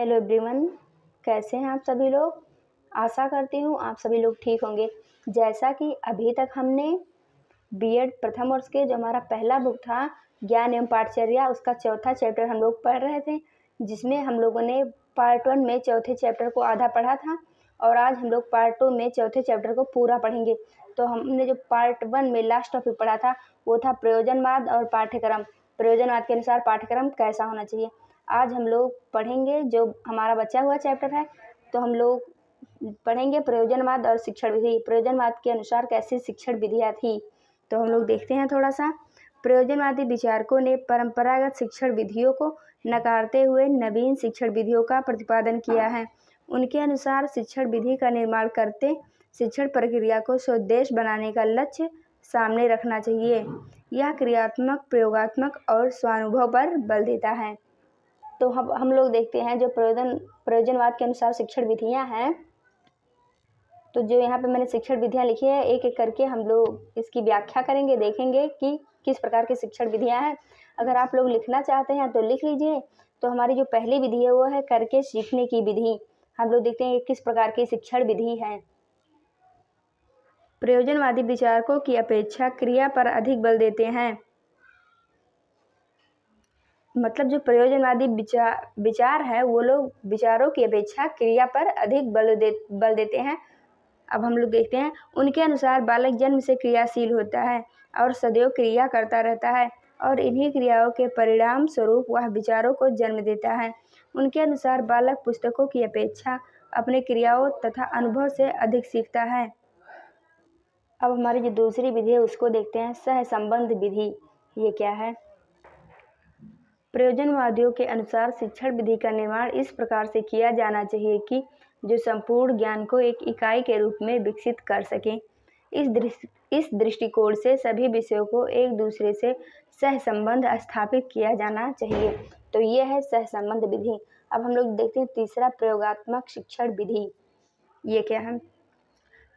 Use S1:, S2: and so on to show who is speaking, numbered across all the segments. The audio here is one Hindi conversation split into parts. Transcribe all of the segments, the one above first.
S1: हेलो एवरीवन, कैसे हैं आप सभी लोग। आशा करती हूँ आप सभी लोग ठीक होंगे। जैसा कि अभी तक हमने बीएड प्रथम वर्ष के जो हमारा पहला बुक था ज्ञान एवं पाठचर्या, उसका चौथा चैप्टर हम लोग पढ़ रहे थे, जिसमें हम लोगों ने पार्ट 1 में चौथे चैप्टर को आधा पढ़ा था और आज हम लोग पार्ट 2 में चौथे चैप्टर को पूरा पढ़ेंगे। तो हमने जो पार्ट 1 में लास्ट टॉपिक पढ़ा था वो था प्रयोजनवाद और पाठ्यक्रम। प्रयोजनवाद के अनुसार पाठ्यक्रम कैसा होना चाहिए। आज हम लोग पढ़ेंगे जो हमारा बचा हुआ चैप्टर है, तो हम लोग पढ़ेंगे प्रयोजनवाद और शिक्षण विधि। प्रयोजनवाद के अनुसार कैसी शिक्षण विधियाँ थी, तो हम लोग देखते हैं थोड़ा सा। प्रयोजनवादी विचारकों ने परंपरागत शिक्षण विधियों को नकारते हुए नवीन शिक्षण विधियों का प्रतिपादन किया है। उनके अनुसार शिक्षण विधि का निर्माण करते शिक्षण प्रक्रिया को स्वदेश बनाने का लक्ष्य सामने रखना चाहिए। यह क्रियात्मक, प्रयोगात्मक और स्वानुभव पर बल देता है। तो हम लोग देखते हैं जो प्रयोजनवाद के अनुसार शिक्षण विधियां हैं। तो जो यहाँ पे मैंने शिक्षण विधियां लिखी है, एक एक करके हम लोग इसकी व्याख्या करेंगे, देखेंगे कि किस प्रकार की शिक्षण विधियां हैं। अगर आप लोग लिखना चाहते हैं तो लिख लीजिए। तो हमारी जो पहली विधि है वो है करके सीखने की विधि। हम लोग देखते हैं किस प्रकार की शिक्षण विधि है। प्रयोजनवादी विचारकों की अपेक्षा क्रिया पर अधिक बल देते हैं। मतलब जो प्रयोजनवादी विचार है वो लोग विचारों की अपेक्षा क्रिया पर अधिक बल देते हैं। अब हम लोग देखते हैं, उनके अनुसार बालक जन्म से क्रियाशील होता है और सदैव क्रिया करता रहता है और इन्हीं क्रियाओं के परिणाम स्वरूप वह विचारों को जन्म देता है। उनके अनुसार बालक पुस्तकों की अपेक्षा अपने क्रियाओं तथा अनुभव से अधिक सीखता है। अब हमारी जो दूसरी विधि है उसको देखते हैं, सहसंबंध विधि। ये क्या है। प्रयोजनवादियों के अनुसार शिक्षण विधि का निर्माण इस प्रकार से किया जाना चाहिए कि जो संपूर्ण ज्ञान को एक इकाई के रूप में विकसित कर सके। इस दृष्टिकोण से सभी विषयों को एक दूसरे से सहसंबंध स्थापित किया जाना चाहिए। तो ये है सहसंबंध विधि। अब हम लोग देखते हैं तीसरा, प्रयोगात्मक शिक्षण विधि। ये क्या है।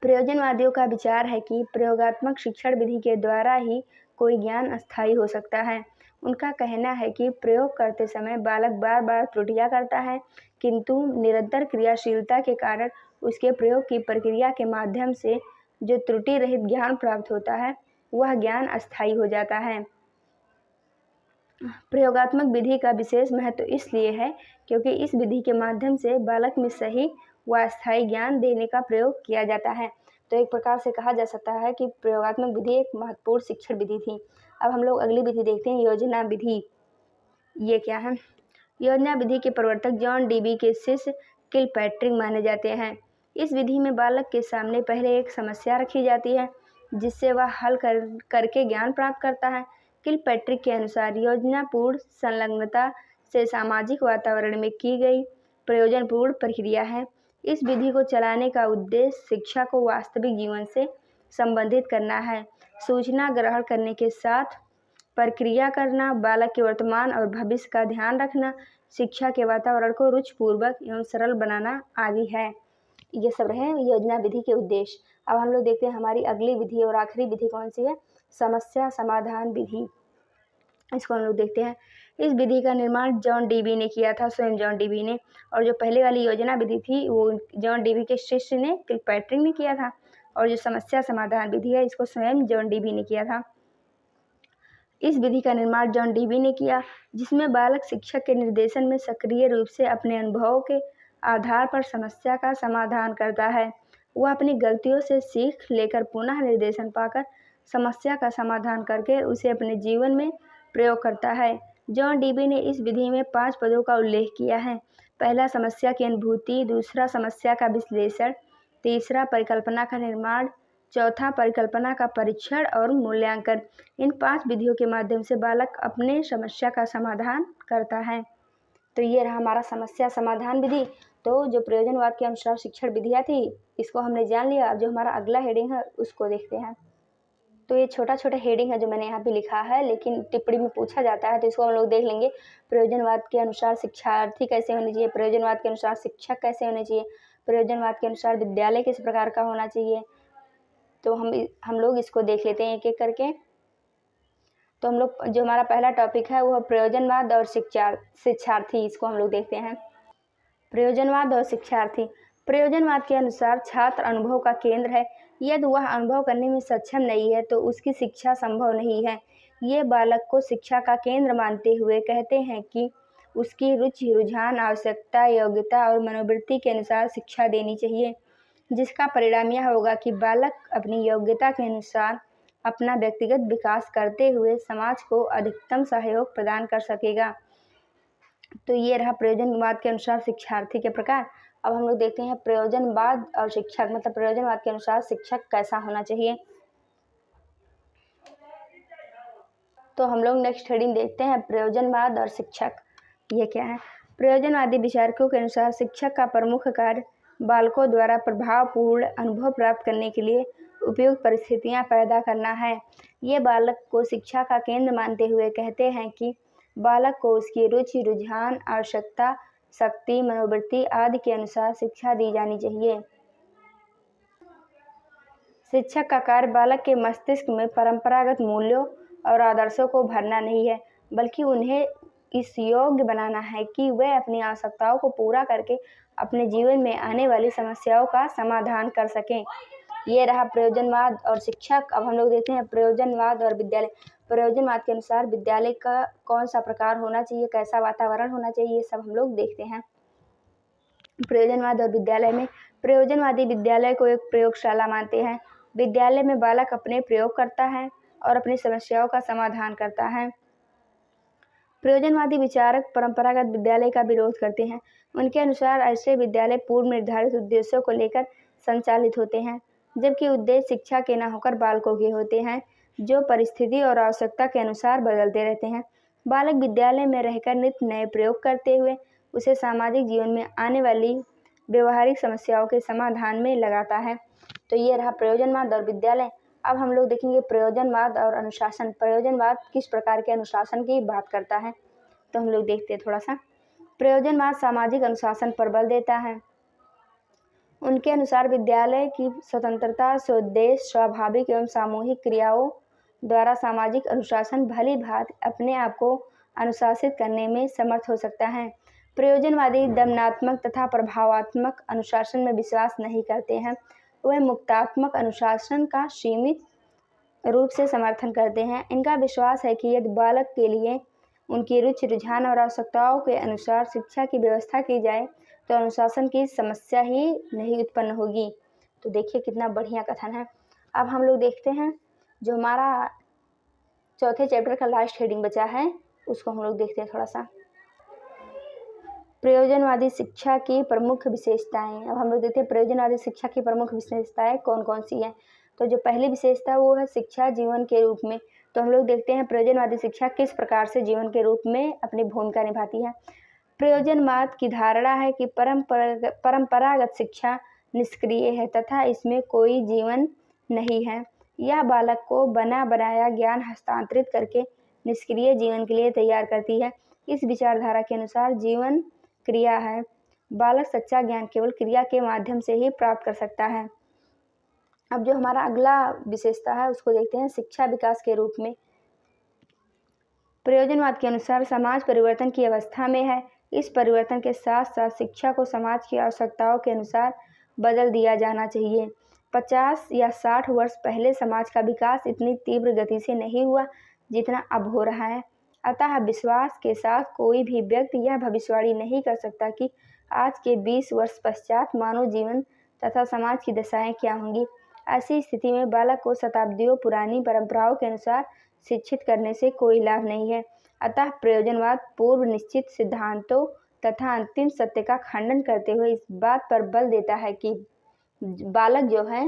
S1: प्रयोजनवादियों का विचार है कि प्रयोगात्मक शिक्षण विधि के द्वारा ही कोई ज्ञान अस्थायी हो सकता है। उनका कहना है कि प्रयोग करते समय बालक बार बार त्रुटियां करता है, किंतु निरंतर क्रियाशीलता के कारण उसके प्रयोग की प्रक्रिया के माध्यम से जो त्रुटि रहित ज्ञान प्राप्त होता है वह ज्ञान अस्थायी हो जाता है। प्रयोगात्मक विधि का विशेष महत्व इसलिए है क्योंकि इस विधि के माध्यम से बालक में सही व अस्थायी ज्ञान देने का प्रयोग किया जाता है। तो एक प्रकार से कहा जा सकता है कि प्रयोगात्मक विधि एक महत्वपूर्ण शिक्षण विधि थी। अब हम लोग अगली विधि देखते हैं, योजना विधि। ये क्या है। योजना विधि के प्रवर्तक जॉन डीबी के शिष्य किलपैट्रिक माने जाते हैं। इस विधि में बालक के सामने पहले एक समस्या रखी जाती है जिससे वह हल करके ज्ञान प्राप्त करता है। किलपैट्रिक के अनुसार योजनापूर्ण संलग्नता से सामाजिक वातावरण में की गई प्रयोजनपूर्ण प्रक्रिया है। इस विधि को चलाने का उद्देश्य शिक्षा को वास्तविक जीवन से संबंधित करना है। सूचना ग्रहण करने के साथ प्रक्रिया करना, बालक के वर्तमान और भविष्य का ध्यान रखना, शिक्षा के वातावरण को रुचिपूर्वक एवं सरल बनाना आदि है। ये सब रहे योजना विधि के उद्देश्य। अब हम लोग देखते हैं हमारी अगली विधि और आखिरी विधि कौन सी है, समस्या समाधान विधि। इसको हम लोग देखते हैं। इस विधि का निर्माण जॉन डीबी ने किया था, स्वयं जॉन डीबी ने। और जो पहले वाली योजना विधि थी वो जॉन डीबी के शिष्य ने किलपैट्रिक ने किया था। और जो समस्या समाधान विधि है इसको स्वयं जॉन डीबी ने किया था। इस विधि का निर्माण जॉन डीबी ने किया, जिसमें बालक शिक्षक के निर्देशन में सक्रिय रूप से अपने अनुभवों के आधार पर समस्या का समाधान करता है। वह अपनी गलतियों से सीख लेकर पुनः निर्देशन पाकर समस्या का समाधान करके उसे अपने जीवन में प्रयोग करता है। जॉन डीबी ने इस विधि में 5 पदों का उल्लेख किया है। पहला, समस्या की अनुभूति। दूसरा, समस्या का विश्लेषण। तीसरा, परिकल्पना का निर्माण। चौथा, परिकल्पना का परीक्षण और मूल्यांकन। इन 5 विधियों के माध्यम से बालक अपने समस्या का समाधान करता है। तो ये रहा हमारा समस्या समाधान विधि। तो जो प्रयोजनवाद के अनुसार शिक्षण विधियाँ थी इसको हमने जान लिया। अब जो हमारा अगला हेडिंग है उसको देखते हैं। तो ये छोटा छोटा हेडिंग है जो मैंने यहाँ पे लिखा है, लेकिन टिप्पणी में पूछा जाता है तो इसको हम लोग देख लेंगे। प्रयोजनवाद के अनुसार शिक्षार्थी कैसे होने चाहिए, प्रयोजनवाद के अनुसार शिक्षक कैसे होने चाहिए, प्रयोजनवाद के अनुसार विद्यालय किस प्रकार का होना चाहिए। तो हम लोग इसको देख लेते हैं एक एक करके। तो हम लोग जो हमारा पहला टॉपिक है वो प्रयोजनवाद और शिक्षार्थी, इसको हम लोग देखते हैं। प्रयोजनवाद और शिक्षार्थी। प्रयोजनवाद के अनुसार छात्र अनुभव का केंद्र है। यदि वह अनुभव करने में सक्षम नहीं है तो उसकी शिक्षा संभव नहीं है। ये बालक को शिक्षा का केंद्र मानते हुए कहते हैं कि उसकी रुचि, रुझान, आवश्यकता, योग्यता और मनोवृत्ति के अनुसार शिक्षा देनी चाहिए, जिसका परिणाम यह होगा कि बालक अपनी योग्यता के अनुसार अपना व्यक्तिगत विकास करते हुए समाज को अधिकतम सहयोग प्रदान कर सकेगा। तो ये रहा प्रयोजनवाद के अनुसार शिक्षार्थी के प्रकार। अब हम लोग देखते हैं प्रयोजनवाद और शिक्षक, मतलब प्रयोजनवाद के अनुसार शिक्षक कैसा होना चाहिए। तो हम लोग नेक्स्ट हेडिंग देखते हैं प्रयोजनवाद और शिक्षक। ये क्या है? प्रयोजनवादी विचारकों के अनुसार शिक्षक का प्रमुख कार्य बालकों द्वारा प्रभावपूर्ण अनुभव प्राप्त करने के लिए उपयुक्त परिस्थितियां पैदा करना है। ये बालक को शिक्षा का केंद्र मानते हुए कहते हैं कि बालक को उसकी रुचि, रुझान, आवश्यकता, शक्ति, मनोवृत्ति आदि के अनुसार शिक्षा दी जानी चाहिए। शिक्षक का कार्य बालक के मस्तिष्क में परंपरागत मूल्यों और आदर्शों को भरना नहीं है, बल्कि उन्हें इस योग्य बनाना है कि वे अपनी आवश्यकताओं को पूरा करके अपने जीवन में आने वाली समस्याओं का समाधान कर सकें। ये रहा प्रयोजनवाद और शिक्षक। अब हम लोग देखते हैं प्रयोजनवाद और विद्यालय। प्रयोजनवाद के अनुसार विद्यालय का कौन सा प्रकार होना चाहिए, कैसा वातावरण होना चाहिए, ये सब हम लोग देखते हैं। प्रयोजनवाद और विद्यालय में प्रयोजनवादी विद्यालय को एक प्रयोगशाला मानते हैं। विद्यालय में बालक अपने प्रयोग करता है और अपनी समस्याओं का समाधान करता है। प्रयोजनवादी विचारक परंपरागत विद्यालय का विरोध करते हैं। उनके अनुसार ऐसे विद्यालय पूर्व निर्धारित उद्देश्यों को लेकर संचालित होते हैं, जबकि उद्देश्य शिक्षा के न होकर बालकों के होते हैं, जो परिस्थिति और आवश्यकता के अनुसार बदलते रहते हैं। बालक विद्यालय में रहकर नित्य नए प्रयोग करते हुए उसे सामाजिक जीवन में आने वाली व्यवहारिक समस्याओं के समाधान में लगाता है। तो ये रहा प्रयोजनवाद और विद्यालय। अब हम लोग देखेंगे प्रयोजनवाद और अनुशासन। प्रयोजनवाद किस प्रकार के अनुशासन की बात करता है, तो हम लोग देखते हैं थोड़ा सा। प्रयोजनवाद सामाजिक अनुशासन पर बल देता है। उनके अनुसार विद्यालय की स्वतंत्रता, स्वोद्देश्य, स्वाभाविक एवं सामूहिक क्रियाओं द्वारा सामाजिक अनुशासन भली भांति अपने आप को अनुशासित करने में समर्थ हो सकता है। प्रयोजनवादी दमनात्मक तथा प्रभावात्मक अनुशासन में विश्वास नहीं करते हैं। वह मुक्तात्मक अनुशासन का सीमित रूप से समर्थन करते हैं। इनका विश्वास है कि यदि बालक के लिए उनकी रुचि, रुझान और आवश्यकताओं के अनुसार शिक्षा की व्यवस्था की जाए तो अनुशासन की समस्या ही नहीं उत्पन्न होगी। तो देखिए कितना बढ़िया कथन है। अब हम लोग देखते हैं जो हमारा चौथे चैप्टर का लास्ट हेडिंग बचा है, उसको हम लोग देखते हैं थोड़ा सा। प्रयोजनवादी शिक्षा की प्रमुख विशेषताएं। अब हम लोग देखते हैं प्रयोजनवादी शिक्षा की प्रमुख विशेषताएं कौन कौन सी हैं। तो जो पहली विशेषता वो है शिक्षा जीवन के रूप में। तो हम लोग देखते हैं प्रयोजनवादी शिक्षा किस प्रकार से जीवन के रूप में अपनी भूमिका निभाती है। प्रयोजनवाद की धारणा है कि परंपरागत शिक्षा निष्क्रिय है तथा इसमें कोई जीवन नहीं है। यह बालक को बना बनाया ज्ञान हस्तांतरित करके निष्क्रिय जीवन के लिए तैयार करती है। इस विचारधारा के अनुसार जीवन क्रिया है। बालक सच्चा ज्ञान केवल क्रिया के माध्यम से ही प्राप्त कर सकता है। अब जो हमारा अगला विशेषता है उसको देखते हैं शिक्षा विकास के रूप में। प्रयोजनवाद के अनुसार समाज परिवर्तन की अवस्था में है। इस परिवर्तन के साथ साथ शिक्षा को समाज की आवश्यकताओं के अनुसार बदल दिया जाना चाहिए। 50 या 60 वर्ष पहले समाज का विकास इतनी तीव्र गति से नहीं हुआ जितना अब हो रहा है। अतः विश्वास के साथ कोई भी व्यक्ति यह भविष्यवाणी नहीं कर सकता कि आज के 20 वर्ष पश्चात मानव जीवन तथा समाज की दशाएं क्या होंगी। ऐसी स्थिति में बालक को शताब्दियों पुरानी परंपराओं के अनुसार शिक्षित करने से कोई लाभ नहीं है। अतः प्रयोजनवाद पूर्व निश्चित सिद्धांतों तथा अंतिम सत्य का खंडन करते हुए इस बात पर बल देता है कि बालक जो है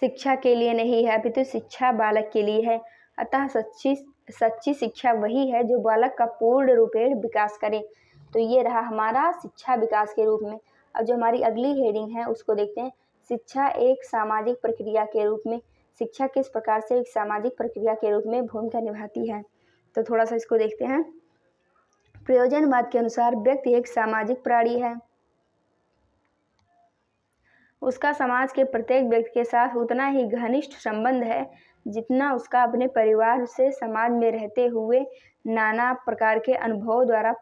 S1: शिक्षा के लिए नहीं है अपितु शिक्षा बालक के लिए है। अतः सच्ची शिक्षा वही है जो बालक का पूर्ण रूपेण विकास करे। तो ये रहा हमारा शिक्षा विकास के रूप में। अब जो हमारी अगली हेडिंग है उसको देखते हैं शिक्षा एक सामाजिक प्रक्रिया के रूप में। शिक्षा किस प्रकार से एक सामाजिक प्रक्रिया के रूप में भूमिका निभाती है, तो थोड़ा सा इसको देखते हैं। प्रयोजनवाद के अनुसार व्यक्ति एक सामाजिक प्राणी है। उसका समाज के प्रत्येक व्यक्ति के साथ उतना ही घनिष्ठ संबंध है जितना उसका अपने परिवार से समाज में रहते हुए नाना प्रकार के अनुभवों द्वारा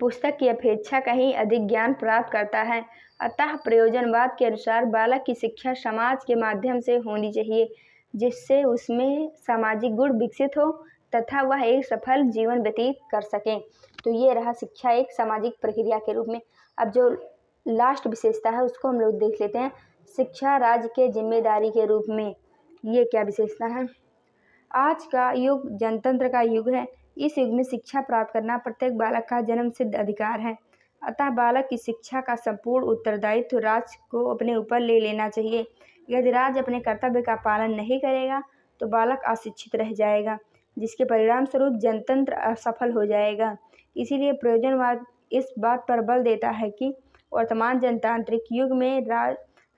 S1: पुस्तक की अपेक्षा कहीं अधिक ज्ञान प्राप्त करता है। अतः प्रयोजनवाद के अनुसार बालक की शिक्षा समाज के माध्यम से होनी चाहिए, जिससे उसमें सामाजिक गुण विकसित हो तथा वह एक सफल जीवन व्यतीत कर सके। तो ये रहा शिक्षा एक सामाजिक प्रक्रिया के रूप में। अब जो लास्ट विशेषता है उसको हम लोग देख लेते हैं, शिक्षा राज्य के जिम्मेदारी के रूप में। ये क्या विशेषता है? आज का युग जनतंत्र का युग है। इस युग में शिक्षा प्राप्त करना प्रत्येक बालक का जन्मसिद्ध अधिकार है। अतः बालक की शिक्षा का संपूर्ण उत्तरदायित्व राज्य को अपने ऊपर ले लेना चाहिए। यदि राज्य अपने कर्तव्य का पालन नहीं करेगा तो बालक अशिक्षित रह जाएगा, जिसके परिणाम स्वरूप जनतंत्र असफल हो जाएगा। इसीलिए प्रयोजनवाद इस बात पर बल देता है कि वर्तमान जनतांत्रिक युग में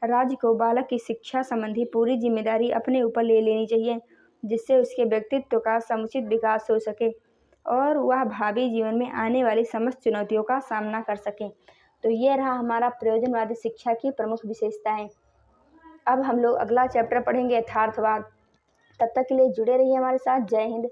S1: राज्य को बालक की शिक्षा संबंधी पूरी जिम्मेदारी अपने ऊपर ले लेनी चाहिए, जिससे उसके व्यक्तित्व का समुचित विकास हो सके और वह भावी जीवन में आने वाली समस्त चुनौतियों का सामना कर सके। तो ये रहा हमारा प्रयोजनवादी शिक्षा की प्रमुख विशेषताएं। अब हम लोग अगला चैप्टर पढ़ेंगे, यथार्थवाद। तब तक के लिए जुड़े रहिए हमारे साथ। जय हिंद।